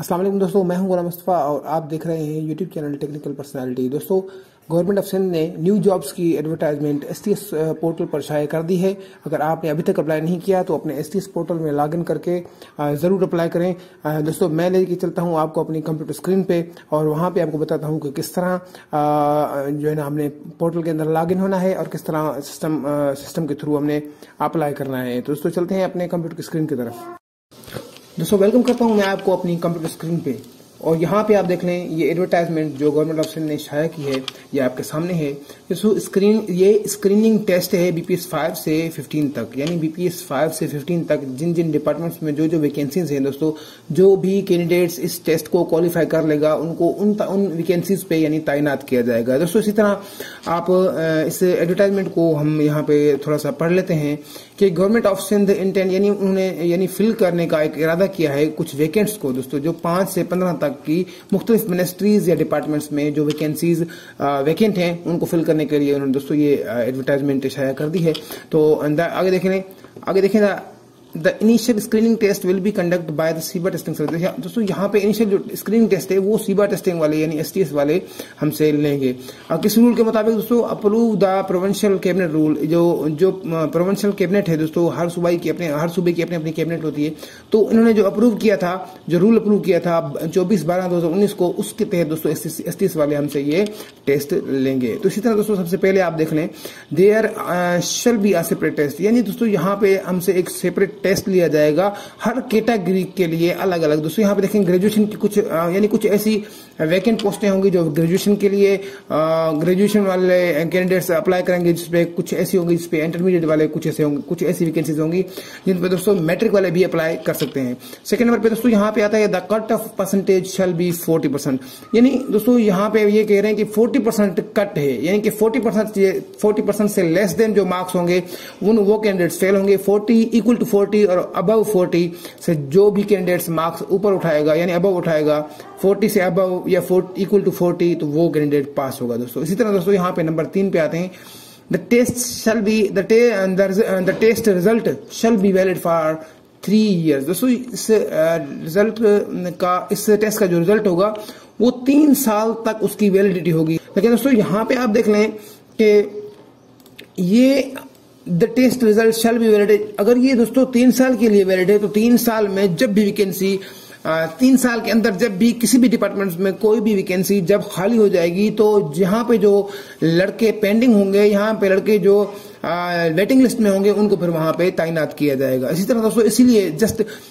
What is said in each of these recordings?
अस्सलाम वालेकुम दोस्तों, मैं हूं गुलाम मुस्तफ़ा और आप देख रहे हैं यूट्यूब चैनल टेक्निकल पर्सनालिटी। दोस्तों, गवर्नमेंट ऑफ सिंध ने न्यू जॉब्स की एडवर्टाइजमेंट एसटीएस पोर्टल पर शाया कर दी है। अगर आपने अभी तक अप्लाई नहीं किया तो अपने एसटीएस पोर्टल में लॉगिन करके ज़रूर अप्लाई करें। दोस्तों, मैं लेके चलता हूं आपको अपनी कंप्यूटर स्क्रीन पे और वहां पे आपको बताता हूं कि किस तरह जो है ना हमने पोर्टल के अंदर लॉगिन होना है और किस तरह सिस्टम के थ्रू हमने अप्लाई करना है। तो दोस्तों, चलते हैं अपने कंप्यूटर की स्क्रीन की तरफ। दोस्तों, वेलकम करता हूं मैं आपको अपनी कंप्यूटर स्क्रीन पे और यहाँ पे आप देख लें ये एडवर्टाइजमेंट जो गवर्नमेंट ऑफ सिंध ने शाया की है ये आपके सामने है। दोस्तों, ये स्क्रीनिंग टेस्ट है बीपीएस 5 से 15 तक, यानी बीपीएस 5 से 15 तक जिन जिन डिपार्टमेंट्स में जो जो वैकेंसीज हैं दोस्तों, जो भी कैंडिडेट्स इस टेस्ट को क्वालिफाई कर लेगा उनको उन वैकेंसीज पे यानी तैनात किया जाएगा। दोस्तों, इसी तरह आप इस एडवर्टाइजमेंट को हम यहाँ पे थोड़ा सा पढ़ लेते हैं कि गवर्नमेंट ऑफ सिंध इंटेंड यानी उन्होंने फिल करने का एक इरादा किया है कुछ वैकेंट्स को दोस्तों, जो 5 से 15 तक की मुख्तलिफ मिनिस्ट्रीज या डिपार्टमेंट्स में जो वैकेंसीज वैकेंट हैं उनको फिल करने के लिए उन्होंने दोस्तों ये एडवर्टाइजमेंट शाया कर दी है। तो आगे देखें the initial screening test will be conduct by the SIBA testing service. दोस्तों, यहाँ पे इनिशियल जो स्क्रीनिंग टेस्ट है वो सीबा टेस्टिंग वाले यानी एसटीएस वाले हमसे लेंगे। किस रूल के मुताबिक दोस्तों? Approve the provincial cabinet rule. जो प्रोविंशियल कैबिनेट है दोस्तों, हर सूबे की अपनी अपनी कैबिनेट होती है, तो इन्होंने जो अप्रूव किया था, जो रूल अप्रूव किया था 24/12/2019 को, उसके तहत दोस्तों एसटीएस वाले हमसे ये टेस्ट लेंगे। तो इसी तरह दोस्तों सबसे पहले आप देख लें there shall be a separate test, यानी दोस्तों यहाँ पे हमसे एक सेपरेट टेस्ट लिया जाएगा हर कैटेगरी के लिए अलग अलग। दोस्तों, यहाँ पे देखें ग्रेजुएशन की कुछ ऐसी वैकेंट पोस्टें होंगी जो ग्रेजुएशन के लिए ग्रेजुएशन वाले कैंडिडेट्स अप्लाई करेंगे, जिसपे कुछ ऐसी होंगी जिसपे इंटरमीडिएट वाले कुछ ऐसी वैकेंसीज होंगी जिन पे दोस्तों मैट्रिक वाले भी अप्लाई कर सकते हैं। सेकंड नंबर पे दोस्तों यहाँ पे आता है the cut off percentage shall be 40%, यानी दोस्तों यहाँ पे ये कह रहे हैं कि 40% कट है, यानी कि 40% से लेस देन जो मार्क्स होंगे वो कैंडिडेट्स फेल होंगे। 40 इक्वल टू 40 और अबव 40 से जो भी कैंडिडेट्स मार्क्स ऊपर उठाएगा यानी अबव उठाएगा 40 से अबव या इक्वल टू 40 तो वो कैंडिडेट पास होगा दोस्तों। इसी तरह दोस्तों यहाँ पे नंबर 3 पे आते हैं the test result shall be valid for 3 years। दोस्तों, इस टेस्ट का जो रिजल्ट होगा वो 3 साल तक उसकी वैलिडिटी होगी। लेकिन दोस्तों यहाँ पे आप देख लें कि ये the test result shall be valid, अगर ये दोस्तों 3 साल के लिए वैलिड है तो 3 साल में जब भी वैकेंसी 3 साल के अंदर जब भी किसी भी डिपार्टमेंट में कोई भी वैकेंसी जब खाली हो जाएगी तो जहां पे जो लड़के पेंडिंग होंगे, यहाँ पे लड़के जो वेटिंग लिस्ट में होंगे उनको फिर वहां पे तैनात किया जाएगा। इसी तरह दोस्तों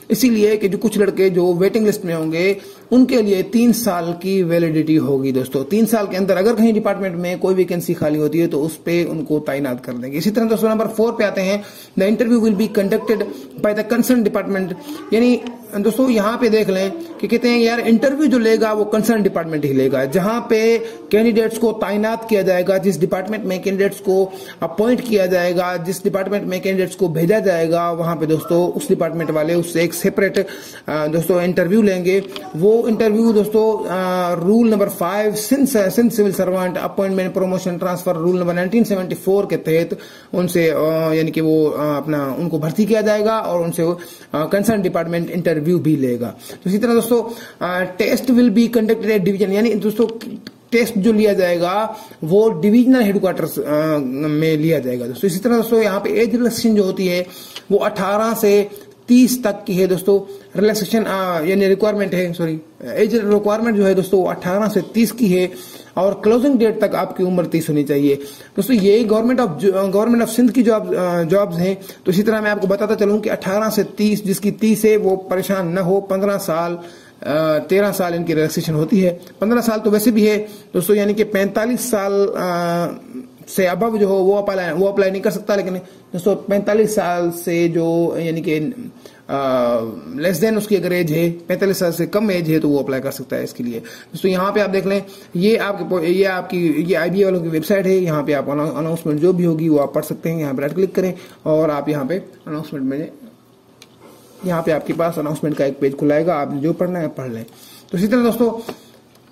इसीलिए कि जो कुछ लड़के जो वेटिंग लिस्ट में होंगे उनके लिए 3 साल की वैलिडिटी होगी दोस्तों। 3 साल के अंदर अगर कहीं डिपार्टमेंट में कोई वैकेंसी खाली होती है तो उस पे उनको तैनात कर देंगे। इसी तरह दोस्तों नंबर 4 पे आते हैं the interview will be conducted by the concern department, यानी दोस्तों यहाँ पे देख लें कि कहते हैं यार इंटरव्यू जो लेगा वो कंसर्न डिपार्टमेंट ही लेगा, जहां पे कैंडिडेट्स को तैनात किया जाएगा, जिस डिपार्टमेंट में कैंडिडेट्स को अपॉइंट किया जाएगा, जिस डिपार्टमेंट में कैंडिडेट्स को भेजा जाएगा, वहां पे दोस्तों उस डिपार्टमेंट वाले उससे एक सेपरेट दोस्तों इंटरव्यू लेंगे। वो इंटरव्यू दोस्तों rule number 5 Sindh civil servant appointment promotion transfer rule number 1974 के तहत उनसे यानी कि वो अपना उनको भर्ती किया जाएगा और उनसे कंसर्न डिपार्टमेंट इंटरव्यू भी लेगा। तो इसी तरह दोस्तों test will be conducted at division, यानी दोस्तों टेस्ट जो लिया जाएगा वो डिविजनल हेडक्वार्टर्स में लिया जाएगा दोस्तों। इसी तरह दोस्तों यहाँ पे एज रिलैक्सेशन जो होती है वो 18 से 30 तक की है दोस्तों। रिलैक्सेशन यानी रिक्वायरमेंट है, एज रिक्वायरमेंट जो है दोस्तों 18 से 30 की है और क्लोजिंग डेट तक आपकी उम्र 30 होनी चाहिए दोस्तों। ये गवर्नमेंट ऑफ सिंध की जॉब्स हैं। तो इसी तरह मैं आपको बताता चलूं कि 18 से 30 जिसकी 30 है वो परेशान न हो, 15 साल 13 साल इनकी रिलैक्सेशन होती है। 15 साल तो वैसे भी है दोस्तों, यानी कि 45 साल से अबव जो हो वो अप्लाई नहीं कर सकता, लेकिन दोस्तों 45 साल से जो यानी कि लेस देन उसकी अगर एज है 45 साल से कम एज है तो वो अप्लाई कर सकता है इसके लिए। दोस्तों यहाँ पे आप देख लें ये आईबीए वालों की वेबसाइट है, यहाँ पे आप अनाउंसमेंट जो भी होगी वो आप पढ़ सकते हैं। यहाँ पे राइट क्लिक करें और आप यहाँ पे अनाउंसमेंट में यहाँ पे आपके पास अनाउंसमेंट का एक पेज खुलाएगा, आप जो पढ़ना है पढ़ लें। तो इसी तरह दोस्तों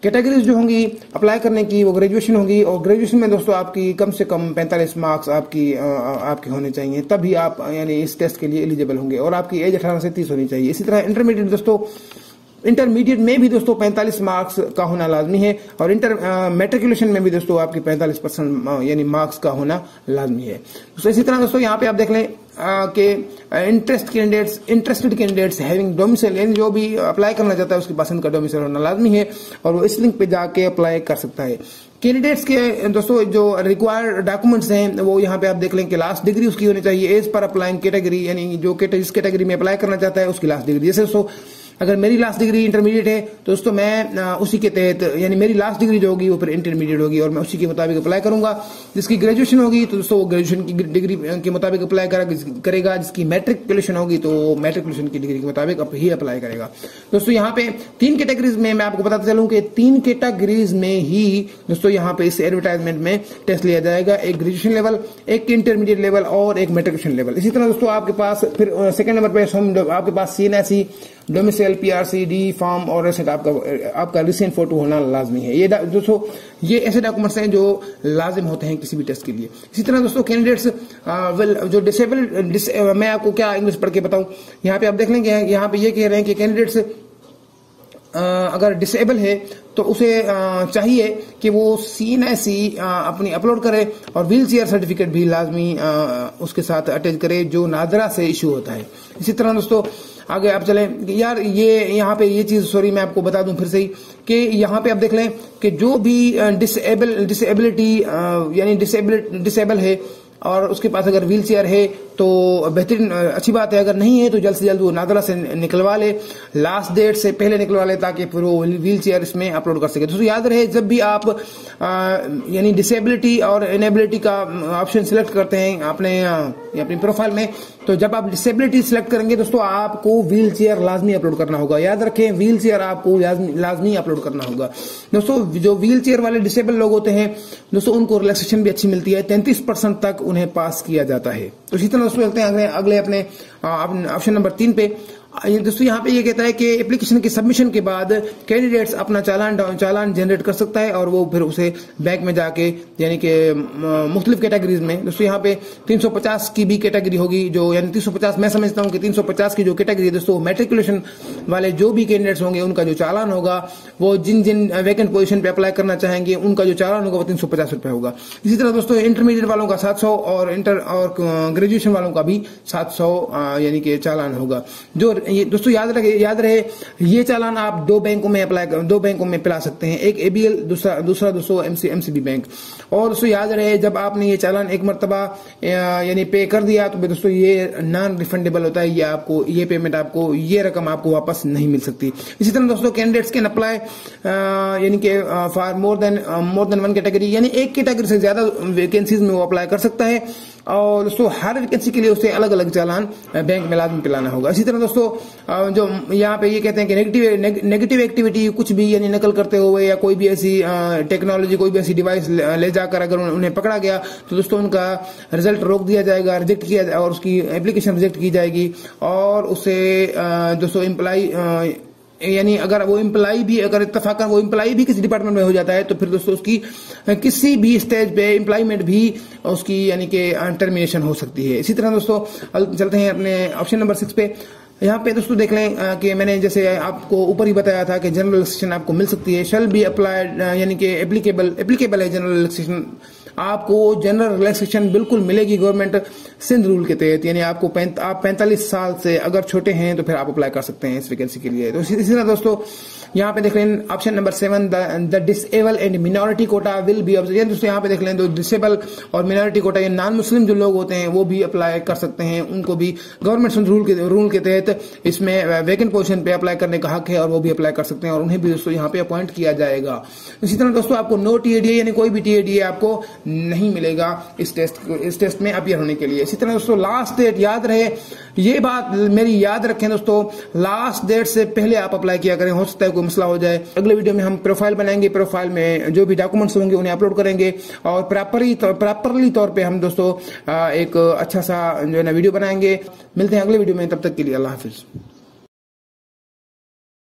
कैटेगरीज जो होंगी अप्लाई करने की वो ग्रेजुएशन होगी और ग्रेजुएशन में दोस्तों आपकी कम से कम 45 मार्क्स आपके होने चाहिए, तभी आप यानी इस टेस्ट के लिए एलिजिबल होंगे और आपकी एज 18 से 30 होनी चाहिए। इसी तरह इंटरमीडिएट दोस्तों इंटरमीडिएट में भी दोस्तों 45 मार्क्स का होना लाजमी है, और मैट्रिकुलेशन में भी दोस्तों आपके 45% यानी मार्क्स का होना लाजमी है। तो इसी तरह दोस्तों यहाँ पे आप देख लें कि इंटरेस्टेड कैंडिडेट्स हैविंग डोमिसाइल, यानी जो भी अप्लाई करना चाहता है उसकी पसंद का डोमिसाइल होना लाजमी है, और वो इस लिंक पे जाके अप्लाई कर सकता है। कैंडिडेट्स के दोस्तों जो रिक्वायर्ड डॉक्यूमेंट्स हैं वो यहाँ पे आप देख लें कि लास्ट डिग्री उसकी होनी चाहिए एज पर अप्लाइंग कैटेगरी, यानी जो जिस कैटेगरी में अप्लाई करना चाहता है उसकी लास्ट डिग्री। जैसे दोस्तों अगर मेरी लास्ट डिग्री इंटरमीडिएट है तो दोस्तों मैं उसी के तहत, यानी मेरी लास्ट डिग्री जो होगी वो फिर इंटरमीडिएट होगी और मैं उसी के मुताबिक अप्लाई करूंगा। जिसकी ग्रेजुएशन होगी तो दोस्तों वो ग्रेजुएशन की डिग्री के मुताबिक अप्लाई करेगा। जिसकी मैट्रिकुलेशन होगी तो मैट्रिकुलेशन की डिग्री के मुताबिक ही अप्लाई करेगा। दोस्तों यहाँ पे 3 कैटेगरीज में मैं आपको बताता चलूं कि 3 कैटेगरीज में ही दोस्तों यहाँ पे इस एडवर्टाइजमेंट में टेस्ट लिया जाएगा, एक ग्रेजुएशन लेवल, एक इंटरमीडिएट लेवल और एक मैट्रिकुलेशन लेवल। इसी तरह दोस्तों आपके पास फिर सेकंड नंबर पे आपके पास CNSE, domicile, PRC, D form और ऐसे आपका रिसेंट फोटो होना लाजमी है। ये दोस्तों ये ऐसे डॉक्यूमेंट्स हैं जो लाजिम होते हैं किसी भी टेस्ट के लिए। इसी तरह दोस्तों कैंडिडेट्स जो डिसेबल, मैं आपको क्या इंग्लिश पढ़ के बताऊं, यहाँ पे आप देख लेंगे यहाँ पे ये कह रहे हैं कि कैंडिडेट्स अगर डिसेबल है तो उसे चाहिए कि वो CNSE अपनी अपलोड करे और व्हील चेयर सर्टिफिकेट भी लाजमी उसके साथ अटैच करे जो नादरा से इशू होता है। इसी तरह दोस्तों आगे आप चलें यार, ये यहाँ पे ये चीज सॉरी मैं आपको बता दूं फिर से ही कि यहाँ पे आप देख लें कि जो भी डिसेबिलिटी यानी डिसेबल है और उसके पास अगर व्हील चेयर है तो बेहतरीन अच्छी बात है, अगर नहीं है तो जल्द से जल्द वो नादरा से निकलवा ले, लास्ट डेट से पहले निकलवा ले ताकि फिर वो व्हील चेयर इसमें अपलोड कर सके। दोस्तों याद रहे जब भी आप यानी डिसेबिलिटी और इनेबिलिटी का ऑप्शन सिलेक्ट करते हैं अपनी प्रोफाइल में, तो जब आप डिसेबिलिटी सिलेक्ट करेंगे दोस्तों आपको व्हील चेयर लाजमी अपलोड करना होगा। याद रखें व्हील चेयर आपको लाजमी अपलोड करना होगा। दोस्तों जो व्हील चेयर वाले डिसेबल लोग होते हैं दोस्तों उनको रिलैक्सेशन भी अच्छी मिलती है, 33% तक उन्हें पास किया जाता है। तो इसी तरह दोस्तों चलते हैं अगले अपने ऑप्शन नंबर 3 पे। दोस्तों यहाँ पे ये कहता है कि एप्लीकेशन के सबमिशन के बाद कैंडिडेट्स अपना चालान जनरेट कर सकता है और वो फिर उसे बैंक में जाके यानी कि मुख्तलिफ कैटेगरीज में दोस्तों यहाँ पे 350 की भी कैटेगरी होगी, जो यानी 350 मैं समझता हूँ कि 350 की जो कैटेगरी है दोस्तों मैट्रिकुलेशन वाले जो भी कैंडिडेट्स होंगे उनका जो चालान होगा वो जिन वैकेंट पोजीशन पे अप्लाई करना चाहेंगे उनका जो चालान होगा वो 350 रुपए होगा। इसी तरह दोस्तों इंटरमीडिएट वालों का 700 और ग्रेजुएशन वालों का भी 700 यानी कि चालान होगा। जो ये दोस्तों याद रहे ये चालान आप 2 बैंकों में पिला सकते हैं, एक ABL दूसरा दोस्तों MCB बैंक। और दोस्तों याद रहे जब आपने ये चालान एक मरतबा यानी पे कर दिया तो दोस्तों ये नॉन रिफंडेबल होता है, ये पेमेंट आपको ये रकम आपको वापस नहीं मिल सकती। इसी तरह दोस्तों कैंडिडेट्स कैन अप्लाई यानी कि फॉर मोर देन 1 कैटेगरी, यानी एक कैटेगरी से ज्यादा वैकेंसीज में वो अप्लाई कर सकता है और दोस्तों हर वैकेंसी के लिए उसे अलग अलग चालान बैंक में लाजमी पिलाना होगा। इसी तरह दोस्तों जो यहाँ पे ये कहते हैं कि नेगेटिव एक्टिविटी कुछ भी यानी नकल करते हुए या कोई भी ऐसी टेक्नोलॉजी कोई भी ऐसी डिवाइस ले जाकर अगर उन्हें पकड़ा गया तो दोस्तों उनका रिजल्ट रोक दिया जाएगा, रिजेक्ट किया जाएगा और उसकी एप्लीकेशन रिजेक्ट की जाएगी और उसे दोस्तों एम्प्लॉय यानी अगर वो एम्प्लॉय भी अगर इत्तफाकन वो एम्प्लॉय भी किसी डिपार्टमेंट में हो जाता है तो फिर दोस्तों उसकी किसी भी स्टेज पे एम्प्लॉयमेंट भी उसकी यानी कि टर्मिनेशन हो सकती है। इसी तरह दोस्तों चलते हैं अपने ऑप्शन नंबर 6 पे। यहाँ पे दोस्तों देख लें कि मैंने जैसे आपको ऊपर ही बताया था कि जनरल रिलैक्सेशन आपको मिल सकती है, शैल बी अप्लाइड यानी कि एप्लीकेबल है जनरल रिलैक्सेशन, आपको जनरल रिलैक्सेशन बिल्कुल मिलेगी गवर्नमेंट सिंध रूल के तहत, यानी आपको आप 45 साल से अगर छोटे हैं तो फिर आप अप्लाई कर सकते हैं इस वैकेंसी के लिए। तो इसी तरह दोस्तों यहाँ पे देख लें option number 7 the disable and minority quota will be observe. दोस्तों यहाँ पे देख लें तो डिसेबल और मिनॉरिटी कोटा ये नॉन मुस्लिम जो लोग होते हैं वो भी अप्लाई कर सकते हैं, उनको भी गवर्नमेंट रूल के तहत इसमें वैकेंट पोजीशन पे अप्लाई करने का हक है और वो भी अप्लाई कर सकते हैं और उन्हें भी दोस्तों यहाँ पे अपॉइंट किया जाएगा। इसी तरह दोस्तों आपको नो TADA यानी कोई भी TADA आपको नहीं मिलेगा इस टेस्ट में अपीयर होने के लिए। इसी तरह दोस्तों लास्ट डेट याद रहे, ये बात मेरी याद रखें दोस्तों, लास्ट डेट से पहले आप अप्लाई किया करें, हो सकता है कोई मसला हो जाए। अगले वीडियो में हम प्रोफाइल बनाएंगे, प्रोफाइल में जो भी डॉक्यूमेंट्स होंगे उन्हें अपलोड करेंगे और प्रॉपरली तौर पे हम दोस्तों एक अच्छा सा जो है ना वीडियो बनाएंगे। मिलते हैं अगले वीडियो में, तब तक के लिए अल्लाह हाफिज।